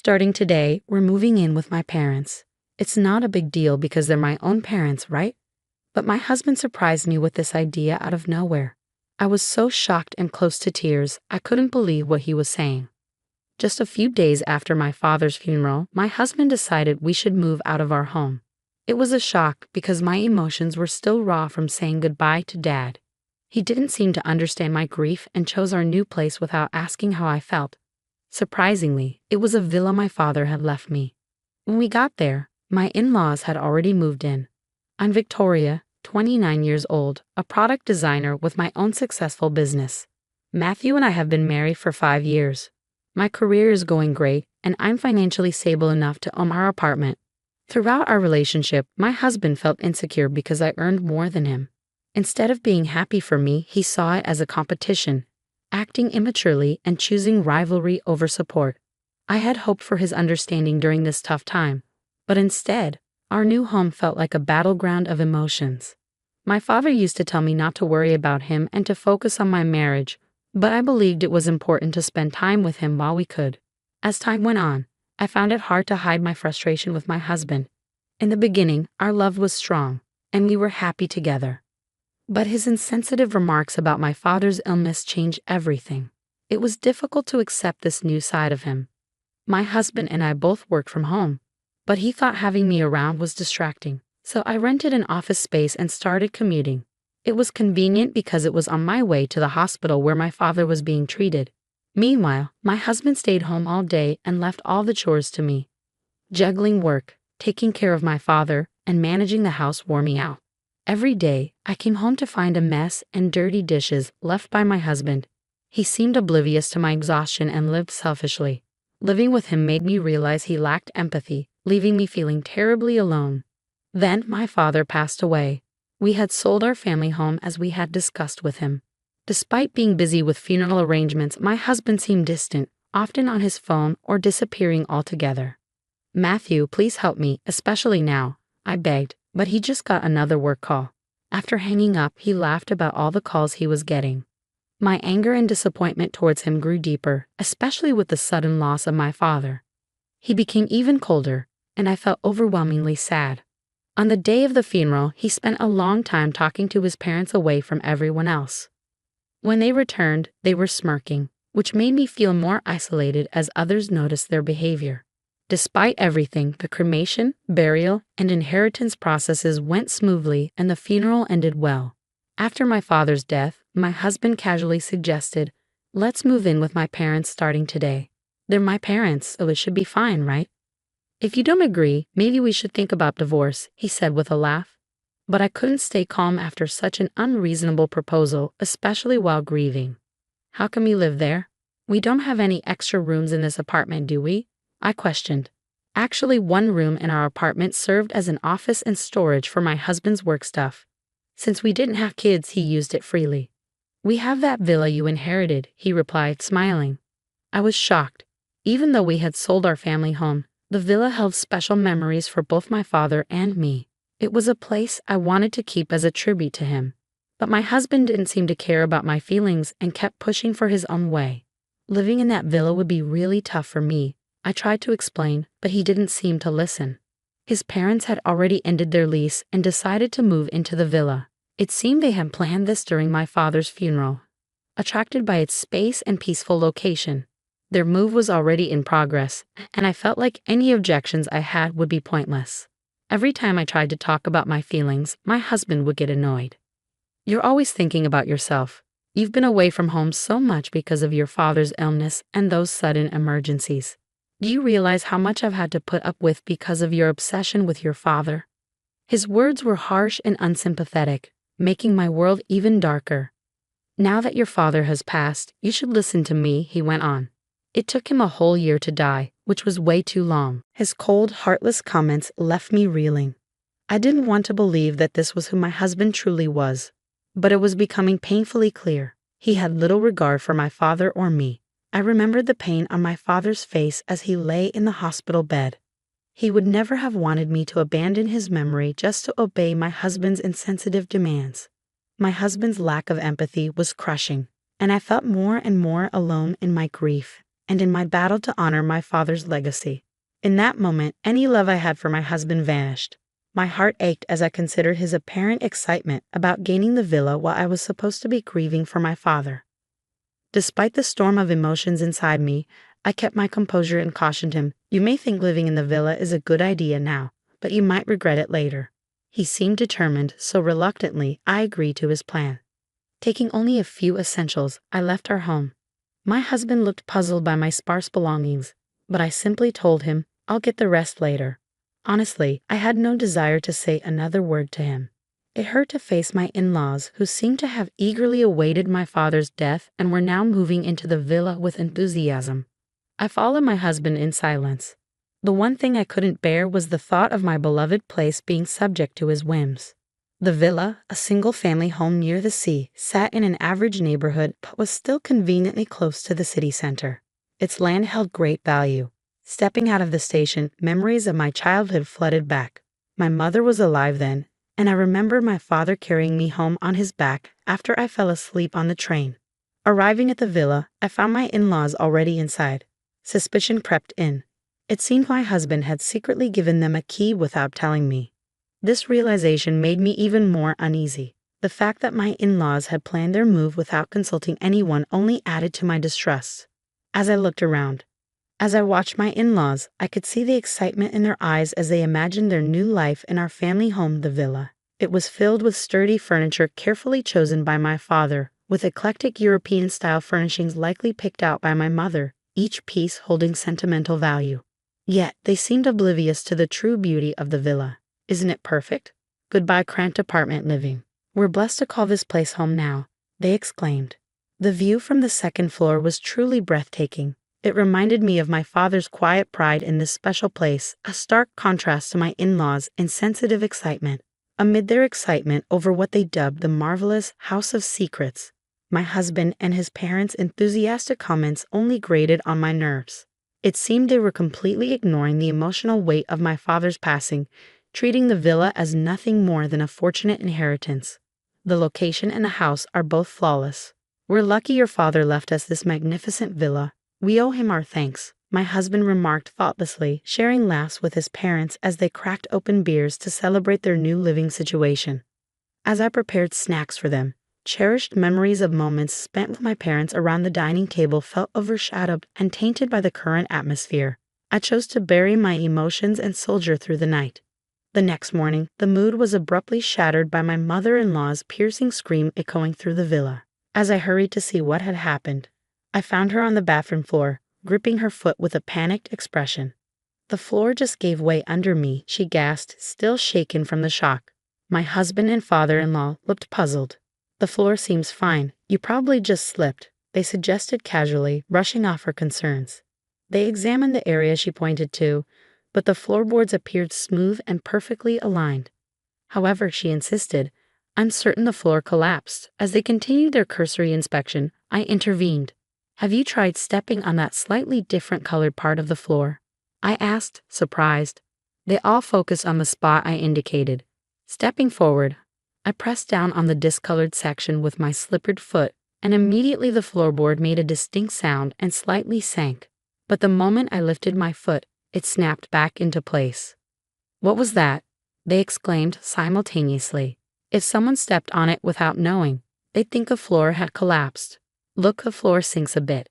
Starting today, we're moving in with my parents. It's not a big deal because they're my own parents, right? But my husband surprised me with this idea out of nowhere. I was so shocked and close to tears, I couldn't believe what he was saying. Just a few days after my father's funeral, my husband decided we should move out of our home. It was a shock because my emotions were still raw from saying goodbye to Dad. He didn't seem to understand my grief and chose our new place without asking how I felt. Surprisingly, it was a villa my father had left me. When we got there, my in-laws had already moved in. I'm Victoria, 29 years old, a product designer with my own successful business. Matthew and I have been married for 5 years. My career is going great, and I'm financially stable enough to own our apartment. Throughout our relationship, my husband felt insecure because I earned more than him. Instead of being happy for me, he saw it as a competition, acting immaturely and choosing rivalry over support. I had hoped for his understanding during this tough time, but instead, our new home felt like a battleground of emotions. My father used to tell me not to worry about him and to focus on my marriage, but I believed it was important to spend time with him while we could. As time went on, I found it hard to hide my frustration with my husband. In the beginning, our love was strong, and we were happy together. But his insensitive remarks about my father's illness changed everything. It was difficult to accept this new side of him. My husband and I both worked from home, but he thought having me around was distracting, so I rented an office space and started commuting. It was convenient because it was on my way to the hospital where my father was being treated. Meanwhile, my husband stayed home all day and left all the chores to me. Juggling work, taking care of my father, and managing the house wore me out. Every day, I came home to find a mess and dirty dishes left by my husband. He seemed oblivious to my exhaustion and lived selfishly. Living with him made me realize he lacked empathy, leaving me feeling terribly alone. Then my father passed away. We had sold our family home as we had discussed with him. Despite being busy with funeral arrangements, my husband seemed distant, often on his phone or disappearing altogether. "Matthew, please help me, especially now," I begged, but he just got another work call. After hanging up, he laughed about all the calls he was getting. My anger and disappointment towards him grew deeper, especially with the sudden loss of my father. He became even colder, and I felt overwhelmingly sad. On the day of the funeral, he spent a long time talking to his parents away from everyone else. When they returned, they were smirking, which made me feel more isolated as others noticed their behavior. Despite everything, the cremation, burial, and inheritance processes went smoothly and the funeral ended well. After my father's death, my husband casually suggested, "Let's move in with my parents starting today. They're my parents, so it should be fine, right? If you don't agree, maybe we should think about divorce," he said with a laugh. But I couldn't stay calm after such an unreasonable proposal, especially while grieving. "How can we live there? We don't have any extra rooms in this apartment, do we?" I questioned. Actually, one room in our apartment served as an office and storage for my husband's work stuff. Since we didn't have kids, he used it freely. "We have that villa you inherited," he replied, smiling. I was shocked. Even though we had sold our family home, the villa held special memories for both my father and me. It was a place I wanted to keep as a tribute to him. But my husband didn't seem to care about my feelings and kept pushing for his own way. Living in that villa would be really tough for me. I tried to explain, but he didn't seem to listen. His parents had already ended their lease and decided to move into the villa. It seemed they had planned this during my father's funeral. Attracted by its space and peaceful location, their move was already in progress, and I felt like any objections I had would be pointless. Every time I tried to talk about my feelings, my husband would get annoyed. "You're always thinking about yourself. You've been away from home so much because of your father's illness and those sudden emergencies. Do you realize how much I've had to put up with because of your obsession with your father?" His words were harsh and unsympathetic, making my world even darker. "Now that your father has passed, you should listen to me," he went on. "It took him a whole year to die, which was way too long." His cold, heartless comments left me reeling. I didn't want to believe that this was who my husband truly was, but it was becoming painfully clear. He had little regard for my father or me. I remembered the pain on my father's face as he lay in the hospital bed. He would never have wanted me to abandon his memory just to obey my husband's insensitive demands. My husband's lack of empathy was crushing, and I felt more and more alone in my grief. and in my battle to honor my father's legacy. In that moment, any love I had for my husband vanished. My heart ached as I considered his apparent excitement about gaining the villa while I was supposed to be grieving for my father. Despite the storm of emotions inside me, I kept my composure and cautioned him, "You may think living in the villa is a good idea now, but you might regret it later." He seemed determined, so reluctantly I agreed to his plan. Taking only a few essentials, I left our home. My husband looked puzzled by my sparse belongings, but I simply told him, "I'll get the rest later." Honestly, I had no desire to say another word to him. It hurt to face my in-laws, who seemed to have eagerly awaited my father's death and were now moving into the villa with enthusiasm. I followed my husband in silence. The one thing I couldn't bear was the thought of my beloved place being subject to his whims. The villa, a single-family home near the sea, sat in an average neighborhood but was still conveniently close to the city center. Its land held great value. Stepping out of the station, memories of my childhood flooded back. My mother was alive then, and I remember my father carrying me home on his back after I fell asleep on the train. Arriving at the villa, I found my in-laws already inside. Suspicion crept in. It seemed my husband had secretly given them a key without telling me. This realization made me even more uneasy. The fact that my in-laws had planned their move without consulting anyone only added to my distrust. As I looked around, as I watched my in-laws, I could see the excitement in their eyes as they imagined their new life in our family home, the villa. It was filled with sturdy furniture carefully chosen by my father, with eclectic European-style furnishings likely picked out by my mother, each piece holding sentimental value. Yet, they seemed oblivious to the true beauty of the villa. "Isn't it perfect? Goodbye cramped apartment living. We're blessed to call this place home now," they exclaimed. The view from the second floor was truly breathtaking. It reminded me of my father's quiet pride in this special place, a stark contrast to my in-laws' insensitive excitement. Amid their excitement over what they dubbed the marvelous House of Secrets, my husband and his parents' enthusiastic comments only grated on my nerves. It seemed they were completely ignoring the emotional weight of my father's passing, treating the villa as nothing more than a fortunate inheritance. The location and the house are both flawless. "We're lucky your father left us this magnificent villa. We owe him our thanks," my husband remarked thoughtlessly, sharing laughs with his parents as they cracked open beers to celebrate their new living situation. As I prepared snacks for them, cherished memories of moments spent with my parents around the dining table felt overshadowed and tainted by the current atmosphere. I chose to bury my emotions and soldier through the night. The next morning, the mood was abruptly shattered by my mother-in-law's piercing scream echoing through the villa. As I hurried to see what had happened, I found her on the bathroom floor, gripping her foot with a panicked expression. "The floor just gave way under me," she gasped, still shaken from the shock. My husband and father-in-law looked puzzled. "The floor seems fine. You probably just slipped," they suggested casually, brushing off her concerns. They examined the area she pointed to, but the floorboards appeared smooth and perfectly aligned. However, she insisted, "I'm certain the floor collapsed." As they continued their cursory inspection, I intervened. "Have you tried stepping on that slightly different colored part of the floor?" I asked, surprised. They all focused on the spot I indicated. Stepping forward, I pressed down on the discolored section with my slippered foot, and immediately the floorboard made a distinct sound and slightly sank. But the moment I lifted my foot, it snapped back into place. "What was that?" they exclaimed simultaneously. If someone stepped on it without knowing, they'd think the floor had collapsed. "Look, the floor sinks a bit.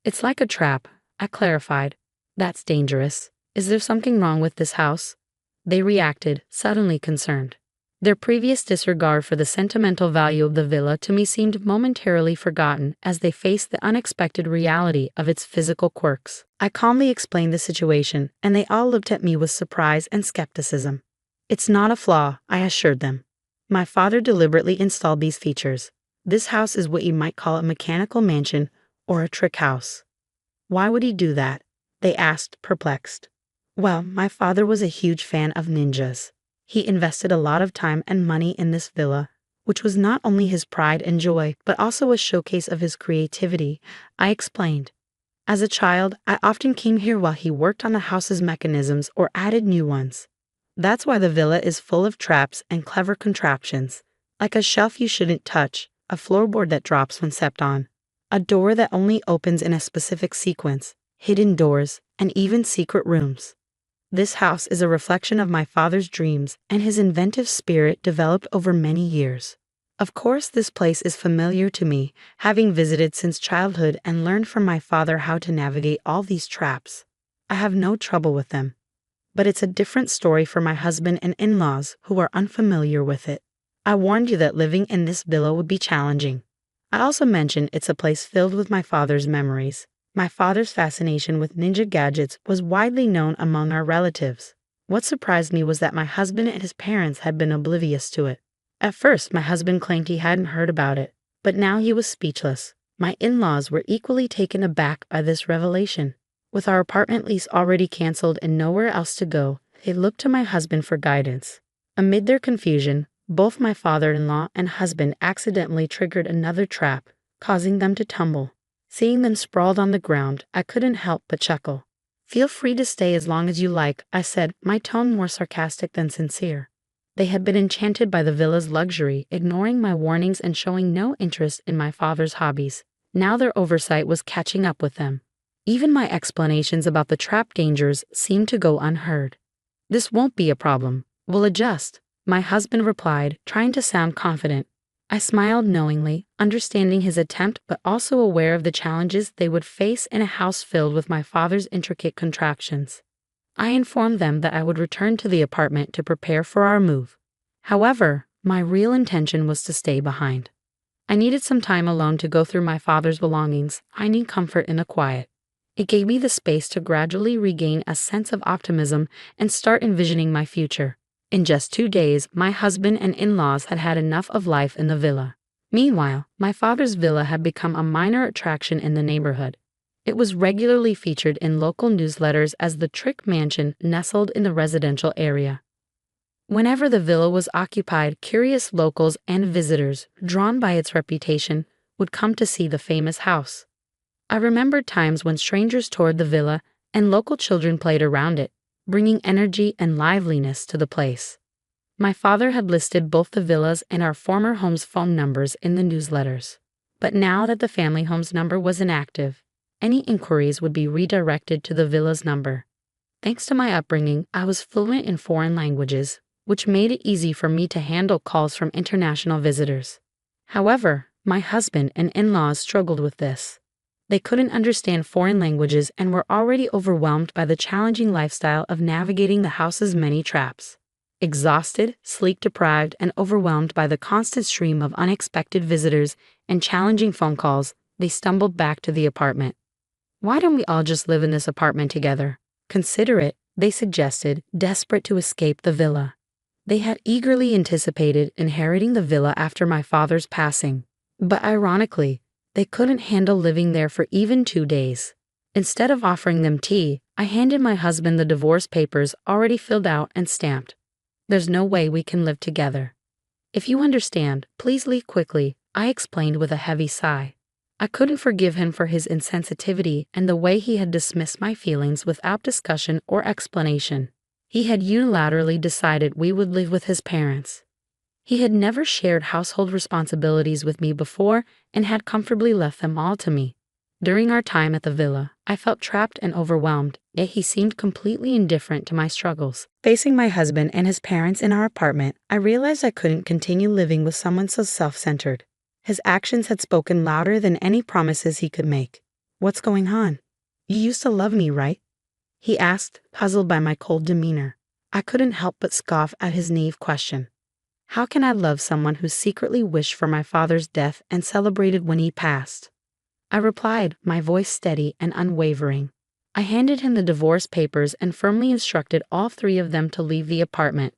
It's like a trap," I clarified. "That's dangerous. Is there something wrong with this house?" They reacted, suddenly concerned. Their previous disregard for the sentimental value of the villa to me seemed momentarily forgotten as they faced the unexpected reality of its physical quirks. I calmly explained the situation, and they all looked at me with surprise and skepticism. "It's not a flaw," I assured them. "My father deliberately installed these features. This house is what you might call a mechanical mansion or a trick house." "Why would he do that?" they asked, perplexed. "Well, my father was a huge fan of ninjas. He invested a lot of time and money in this villa, which was not only his pride and joy, but also a showcase of his creativity," I explained. "As a child, I often came here while he worked on the house's mechanisms or added new ones. That's why the villa is full of traps and clever contraptions, like a shelf you shouldn't touch, a floorboard that drops when stepped on." A door that only opens in a specific sequence, hidden doors, and even secret rooms. This house is a reflection of my father's dreams and his inventive spirit developed over many years. Of course, this place is familiar to me, having visited since childhood and learned from my father how to navigate all these traps. I have no trouble with them. But it's a different story for my husband and in-laws who are unfamiliar with it. I warned you that living in this villa would be challenging. I also mentioned it's a place filled with my father's memories. My father's fascination with ninja gadgets was widely known among our relatives. What surprised me was that my husband and his parents had been oblivious to it. At first, my husband claimed he hadn't heard about it, but now he was speechless. My in-laws were equally taken aback by this revelation. With our apartment lease already canceled and nowhere else to go, they looked to my husband for guidance. Amid their confusion, both my father-in-law and husband accidentally triggered another trap, causing them to tumble. Seeing them sprawled on the ground, I couldn't help but chuckle. "Feel free to stay as long as you like," I said, my tone more sarcastic than sincere. They had been enchanted by the villa's luxury, ignoring my warnings and showing no interest in my father's hobbies. Now their oversight was catching up with them. Even my explanations about the trap dangers seemed to go unheard. "This won't be a problem. We'll adjust," my husband replied, trying to sound confident. I smiled knowingly, understanding his attempt but also aware of the challenges they would face in a house filled with my father's intricate contraptions. I informed them that I would return to the apartment to prepare for our move. However, my real intention was to stay behind. I needed some time alone to go through my father's belongings, finding comfort in the quiet. It gave me the space to gradually regain a sense of optimism and start envisioning my future. In just 2 days, my husband and in-laws had had enough of life in the villa. Meanwhile, my father's villa had become a minor attraction in the neighborhood. It was regularly featured in local newsletters as the trick mansion nestled in the residential area. Whenever the villa was occupied, curious locals and visitors, drawn by its reputation, would come to see the famous house. I remembered times when strangers toured the villa and local children played around it, bringing energy and liveliness to the place. My father had listed both the villa's and our former home's phone numbers in the newsletters. But now that the family home's number was inactive, any inquiries would be redirected to the villa's number. Thanks to my upbringing, I was fluent in foreign languages, which made it easy for me to handle calls from international visitors. However, my husband and in-laws struggled with this. They couldn't understand foreign languages and were already overwhelmed by the challenging lifestyle of navigating the house's many traps. Exhausted, sleep-deprived, and overwhelmed by the constant stream of unexpected visitors and challenging phone calls, they stumbled back to the apartment. "Why don't we all just live in this apartment together? Consider it," they suggested, desperate to escape the villa. They had eagerly anticipated inheriting the villa after my father's passing, but ironically, they couldn't handle living there for even 2 days. Instead of offering them tea, I handed my husband the divorce papers already filled out and stamped. "There's no way we can live together. If you understand, please leave quickly," I explained with a heavy sigh. I couldn't forgive him for his insensitivity and the way he had dismissed my feelings without discussion or explanation. He had unilaterally decided we would live with his parents. He had never shared household responsibilities with me before and had comfortably left them all to me. During our time at the villa, I felt trapped and overwhelmed, yet he seemed completely indifferent to my struggles. Facing my husband and his parents in our apartment, I realized I couldn't continue living with someone so self-centered. His actions had spoken louder than any promises he could make. "What's going on? You used to love me, right?" he asked, puzzled by my cold demeanor. I couldn't help but scoff at his naive question. How can I love someone who secretly wished for my father's death and celebrated when he passed? I replied, my voice steady and unwavering. I handed him the divorce papers and firmly instructed all 3 of them to leave the apartment.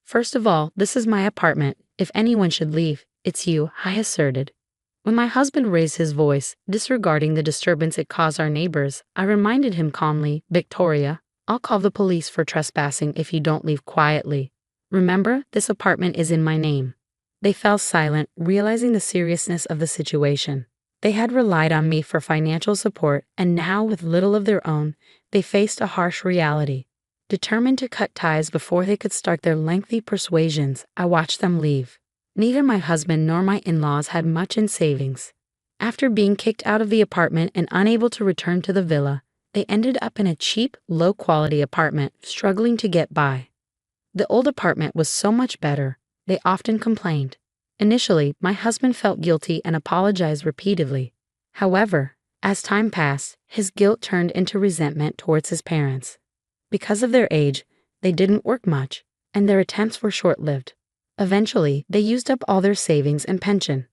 "First of all, this is my apartment. If anyone should leave, it's you," I asserted. When my husband raised his voice, disregarding the disturbance it caused our neighbors, I reminded him calmly, "Victoria, I'll call the police for trespassing if you don't leave quietly. Remember, this apartment is in my name." They fell silent, realizing the seriousness of the situation. They had relied on me for financial support, and now, with little of their own, they faced a harsh reality. Determined to cut ties before they could start their lengthy persuasions, I watched them leave. Neither my husband nor my in-laws had much in savings. After being kicked out of the apartment and unable to return to the villa, they ended up in a cheap, low-quality apartment, struggling to get by. The old apartment was so much better, they often complained. Initially, my husband felt guilty and apologized repeatedly. However, as time passed, his guilt turned into resentment towards his parents. Because of their age, they didn't work much, and their attempts were short-lived. Eventually, they used up all their savings and pension.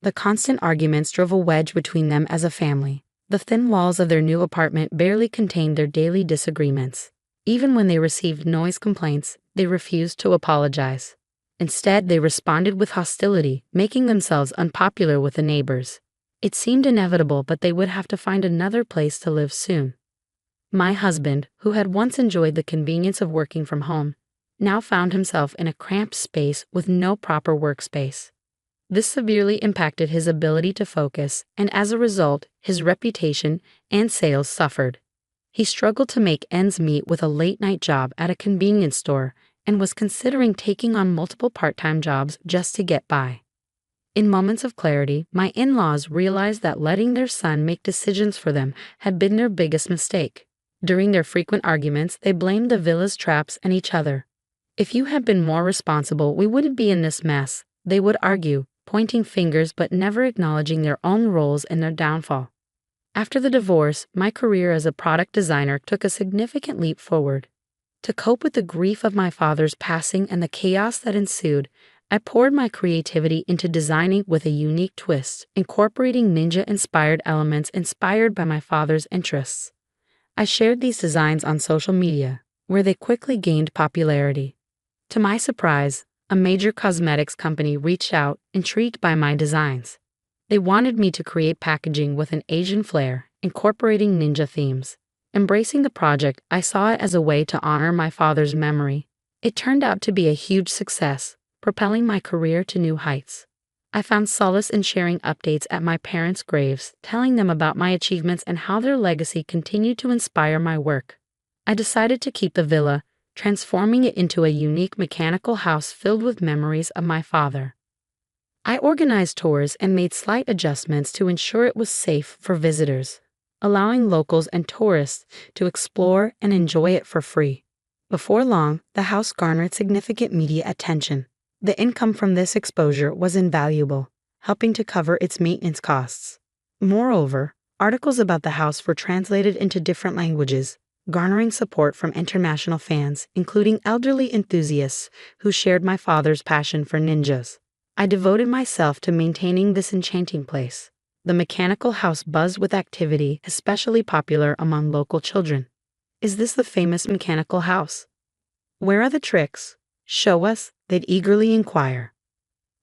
The constant arguments drove a wedge between them as a family. The thin walls of their new apartment barely contained their daily disagreements. Even when they received noise complaints, they refused to apologize. Instead, they responded with hostility, making themselves unpopular with the neighbors. It seemed inevitable, but they would have to find another place to live soon. My husband, who had once enjoyed the convenience of working from home, now found himself in a cramped space with no proper workspace. This severely impacted his ability to focus, and as a result, his reputation and sales suffered. He struggled to make ends meet with a late-night job at a convenience store and was considering taking on multiple part-time jobs just to get by. In moments of clarity, my in-laws realized that letting their son make decisions for them had been their biggest mistake. During their frequent arguments, they blamed the villa's traps and each other. "If you had been more responsible, we wouldn't be in this mess," they would argue, pointing fingers but never acknowledging their own roles in their downfall. After the divorce, my career as a product designer took a significant leap forward. To cope with the grief of my father's passing and the chaos that ensued, I poured my creativity into designing with a unique twist, incorporating ninja-inspired elements inspired by my father's interests. I shared these designs on social media, where they quickly gained popularity. To my surprise, a major cosmetics company reached out, intrigued by my designs. They wanted me to create packaging with an Asian flair, incorporating ninja themes. Embracing the project, I saw it as a way to honor my father's memory. It turned out to be a huge success, propelling my career to new heights. I found solace in sharing updates at my parents' graves, telling them about my achievements and how their legacy continued to inspire my work. I decided to keep the villa, transforming it into a unique mechanical house filled with memories of my father. I organized tours and made slight adjustments to ensure it was safe for visitors, allowing locals and tourists to explore and enjoy it for free. Before long, the house garnered significant media attention. The income from this exposure was invaluable, helping to cover its maintenance costs. Moreover, articles about the house were translated into different languages, garnering support from international fans, including elderly enthusiasts who shared my father's passion for ninjas. I devoted myself to maintaining this enchanting place. The mechanical house buzzed with activity, especially popular among local children. "Is this the famous mechanical house? Where are the tricks? Show us," they'd eagerly inquire.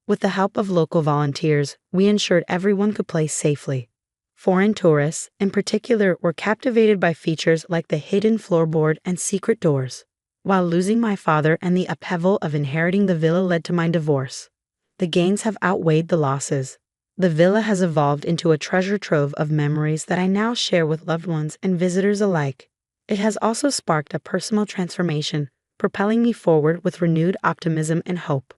With the help of local volunteers, we ensured everyone could play safely. Foreign tourists, in particular, were captivated by features like the hidden floorboard and secret doors. While losing my father and the upheaval of inheriting the villa led to my divorce, the gains have outweighed the losses. The villa has evolved into a treasure trove of memories that I now share with loved ones and visitors alike. It has also sparked a personal transformation, propelling me forward with renewed optimism and hope.